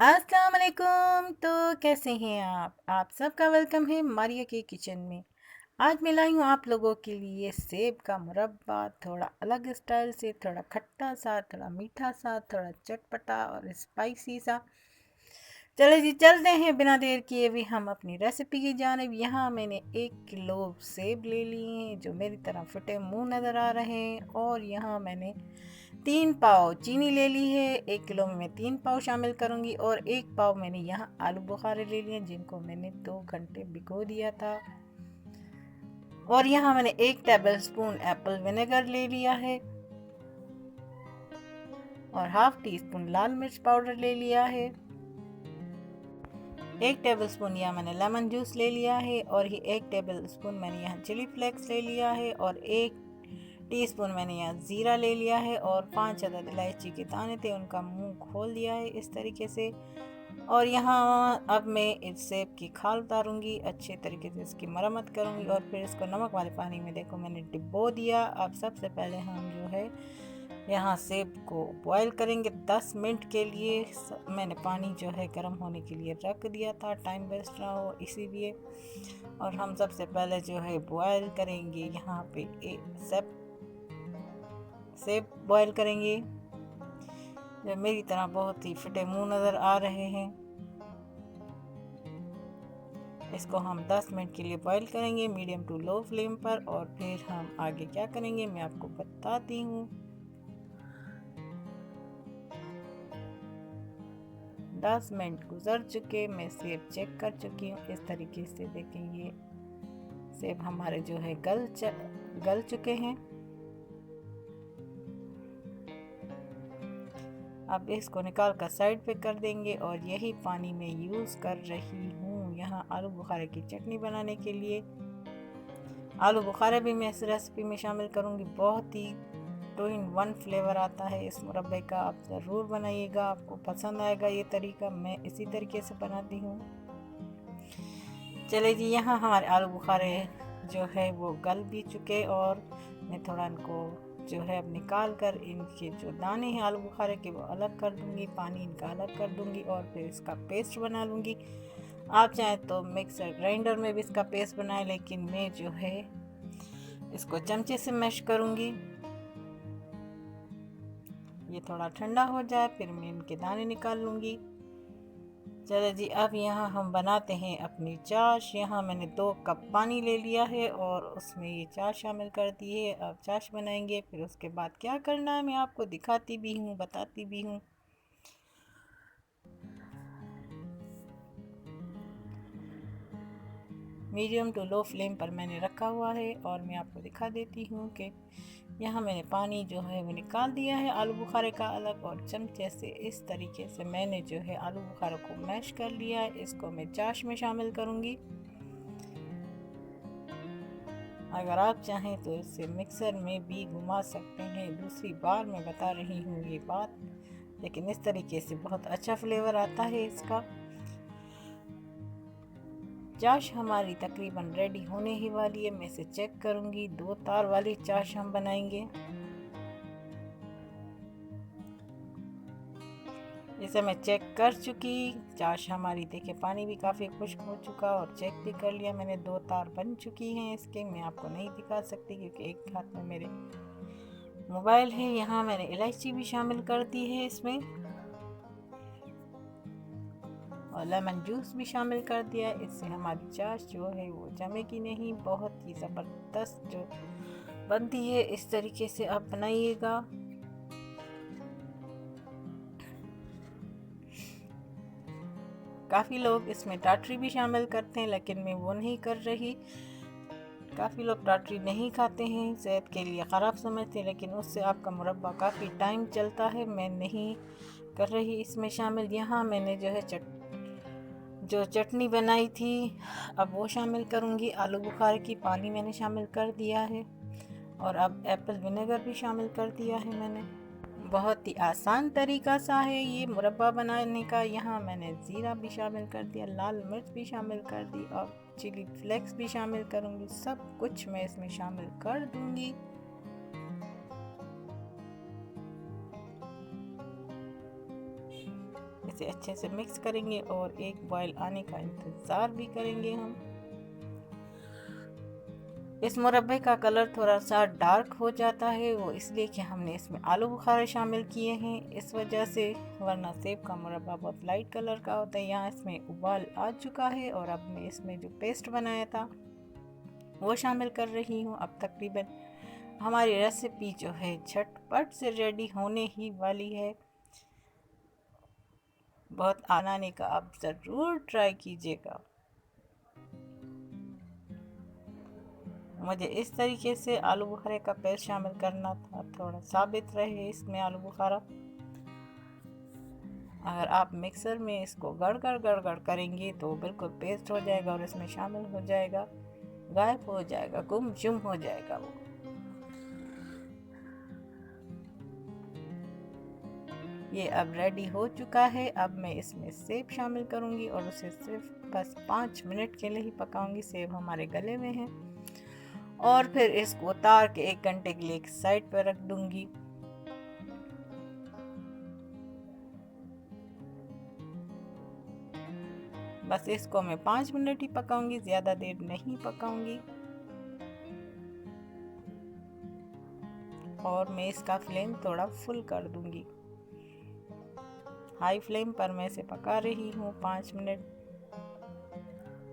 अस्सलाम वालेकुम। तो कैसे हैं आप सबका वेलकम है मारिया के किचन में। आज मैं लाई हूँ आप लोगों के लिए सेब का मुरब्बा, थोड़ा अलग स्टाइल से, थोड़ा खट्टा सा, थोड़ा मीठा सा, थोड़ा चटपटा और स्पाइसी सा। चले जी, चलते हैं बिना देर किए भी हम अपनी रेसिपी की जानिब। यहाँ मैंने 1 किलो सेब ले लिए हैं जो मेरी तरह फटे मुंह नज़र आ रहे हैं, और यहाँ मैंने 3 पाव चीनी ले ली है। 1 किलो में मैं 3 पाव शामिल करूँगी, और 1 पाव मैंने यहाँ आलू बुखारे ले लिए जिनको मैंने 2 घंटे भिगो दिया था। और यहाँ मैंने 1 टेबल स्पून एप्पल विनेगर ले लिया है, और हाफ टी स्पून लाल मिर्च पाउडर ले लिया है। 1 टेबल स्पून यहाँ मैंने लेमन जूस ले लिया है, और ये 1 टेबल स्पून मैंने यहाँ चिली फ्लेक्स ले लिया है, और 1 टीस्पून मैंने यहाँ ज़ीरा ले लिया है, और 5 अदद इलायची के दाने थे, उनका मुंह खोल दिया है इस तरीके से। और यहाँ अब मैं इस सेब की खाल उतारूँगी, अच्छे तरीके से इसकी मरम्मत करूँगी, और फिर इसको नमक वाले पानी में देखो मैंने डिबो दिया। अब सबसे पहले हम जो है यहाँ सेब को बॉईल करेंगे 10 मिनट के लिए। मैंने पानी जो है गर्म होने के लिए रख दिया था, टाइम वेस्ट ना हो इसीलिए। और हम सबसे पहले जो है बॉईल करेंगे यहाँ पे सेब बॉईल करेंगे जो मेरी तरह बहुत ही फटे मुंह नज़र आ रहे हैं। इसको हम 10 मिनट के लिए बॉईल करेंगे मीडियम टू लो फ्लेम पर, और फिर हम आगे क्या करेंगे मैं आपको बताती हूँ। 10 मिनट गुजर चुके, मैं सेब चेक कर चुकी हूँ। इस तरीके से देखेंगे सेब हमारे जो है गल चुके हैं। अब इसको निकाल कर साइड पे कर देंगे, और यही पानी मैं यूज़ कर रही हूँ यहाँ आलू बुखारे की चटनी बनाने के लिए। आलू बुखारे भी मैं इस रेसिपी में शामिल करूँगी। बहुत ही 2 in 1 फ्लेवर आता है इस मुरब्बे का। आप ज़रूर बनाइएगा, आपको पसंद आएगा ये तरीका। मैं इसी तरीके से बनाती हूँ। चले जी, यहाँ हमारे आलू बुखारे जो है वो गल भी चुके, और मैं थोड़ा इनको जो है अब निकाल कर इनके जो दाने हैं आलू बुखारे के वो अलग कर दूँगी, पानी इनका अलग कर दूँगी, और फिर इसका पेस्ट बना लूँगी। आप चाहें तो मिक्सर ग्राइंडर में भी इसका पेस्ट बनाएं, लेकिन मैं जो है इसको चमचे से मैश करूँगी। ये थोड़ा ठंडा हो जाए फिर मैं इनके दाने निकाल लूँगी। चलो जी, अब यहाँ हम बनाते हैं अपनी चाश। यहाँ मैंने 2 कप पानी ले लिया है, और उसमें ये चाश शामिल कर दी है। अब चाश बनाएंगे, फिर उसके बाद क्या करना है मैं आपको दिखाती भी हूँ, बताती भी हूँ। मीडियम टू लो फ्लेम पर मैंने रखा हुआ है, और मैं आपको दिखा देती हूँ कि यहाँ मैंने पानी जो है वो निकाल दिया है आलू बुखारे का अलग, और चमचे से इस तरीके से मैंने जो है आलू बुखारे को मैश कर लिया है। इसको मैं चाश में शामिल करूँगी। अगर आप चाहें तो इसे मिक्सर में भी घुमा सकते हैं। दूसरी बार मैं बता रही हूँ ये बात, लेकिन इस तरीके से बहुत अच्छा फ्लेवर आता है इसका। चाश हमारी तकरीबन रेडी होने ही वाली है। मैं इसे चेक करूँगी। 2 तार वाली चाश हम बनाएंगे। इसे मैं चेक कर चुकी। चाश हमारी देखिए पानी भी काफ़ी खुश्क हो चुका, और चेक भी कर लिया मैंने, 2 तार बन चुकी हैं इसके। मैं आपको नहीं दिखा सकती क्योंकि एक हाथ में मेरे मोबाइल है। यहाँ मैंने इलायची भी शामिल कर दी है इसमें, और लेमन जूस भी शामिल कर दिया। इससे हमारी चाश जो है वो जमेगी नहीं, बहुत ही ज़बरदस्त जो बनती है। इस तरीके से आप बनाइएगा। काफ़ी लोग इसमें टाटरी भी शामिल करते हैं, लेकिन मैं वो नहीं कर रही। काफ़ी लोग टाटरी नहीं खाते हैं, सेहत के लिए ख़राब समझते हैं, लेकिन उससे आपका मुरब्बा काफ़ी टाइम चलता है। मैं नहीं कर रही इसमें शामिल। यहाँ मैंने जो है जो चटनी बनाई थी अब वो शामिल करूँगी। आलू बुखारे की पानी मैंने शामिल कर दिया है, और अब एप्पल विनेगर भी शामिल कर दिया है मैंने। बहुत ही आसान तरीका सा है ये मुरब्बा बनाने का। यहाँ मैंने ज़ीरा भी शामिल कर दिया, लाल मिर्च भी शामिल कर दी, और चिली फ्लेक्स भी शामिल करूँगी। सब कुछ मैं इसमें शामिल कर दूँगी। इसे अच्छे से मिक्स करेंगे और एक बॉयल आने का इंतज़ार भी करेंगे हम। इस मुरब्बे का कलर थोड़ा सा डार्क हो जाता है, वो इसलिए कि हमने इसमें आलू बुखारे शामिल किए हैं इस वजह से, वरना सेब का मुरब्बा बहुत लाइट कलर का होता है। यहाँ इसमें उबाल आ चुका है और अब मैं इसमें जो पेस्ट बनाया था वो शामिल कर रही हूँ। अब तकरीबन हमारी रेसिपी जो है झटपट से रेडी होने ही वाली है। बहुत आने का आप ज़रूर ट्राई कीजिएगा। मुझे इस तरीके से आलू बुखारे का पेस्ट शामिल करना था, थोड़ा साबित रहे इसमें आलू बुखारा। अगर आप मिक्सर में इसको गड़ करेंगे तो बिल्कुल पेस्ट हो जाएगा और इसमें शामिल हो जाएगा, गायब हो जाएगा, गुम हो जाएगा वो। ये अब रेडी हो चुका है। अब मैं इसमें सेब शामिल करूँगी और उसे सिर्फ बस 5 मिनट के लिए ही पकाऊंगी। सेब हमारे गले में है और फिर इसको उतार के 1 घंटे के लिए एक साइड पर रख दूंगी। बस इसको मैं 5 मिनट ही पकाऊंगी, ज़्यादा देर नहीं पकाऊंगी। और मैं इसका फ्लेम थोड़ा फुल कर दूंगी। हाई फ्लेम पर मैं इसे पका रही हूँ 5 मिनट।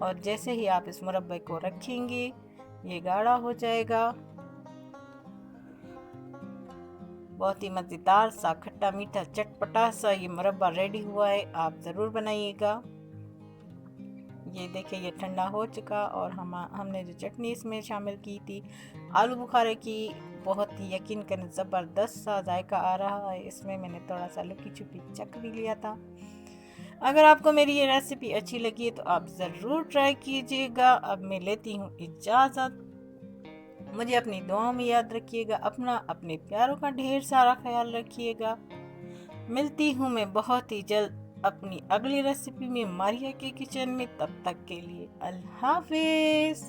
और जैसे ही आप इस मुरब्बे को रखेंगे ये गाढ़ा हो जाएगा। बहुत ही मज़ेदार सा खट्टा मीठा चटपटा सा ये मुरब्बा रेडी हुआ है, आप ज़रूर बनाइएगा। ये देखिए ये ठंडा हो चुका और हमने जो चटनी इसमें शामिल की थी आलू बुखारे की, बहुत ही यकीन करें ज़बरदस्त सा जायका आ रहा है इसमें। मैंने थोड़ा सा लुकी छुपी चख भी लिया था। अगर आपको मेरी ये रेसिपी अच्छी लगी है तो आप ज़रूर ट्राई कीजिएगा। अब मैं लेती हूँ इजाज़त। मुझे अपनी दुआओं में याद रखिएगा, अपने प्यारों का ढेर सारा ख्याल रखिएगा। मिलती हूँ मैं बहुत ही जल्द अपनी अगली रेसिपी में मारिया के किचन में। तब तक के लिए अल्लाह हाफिज़।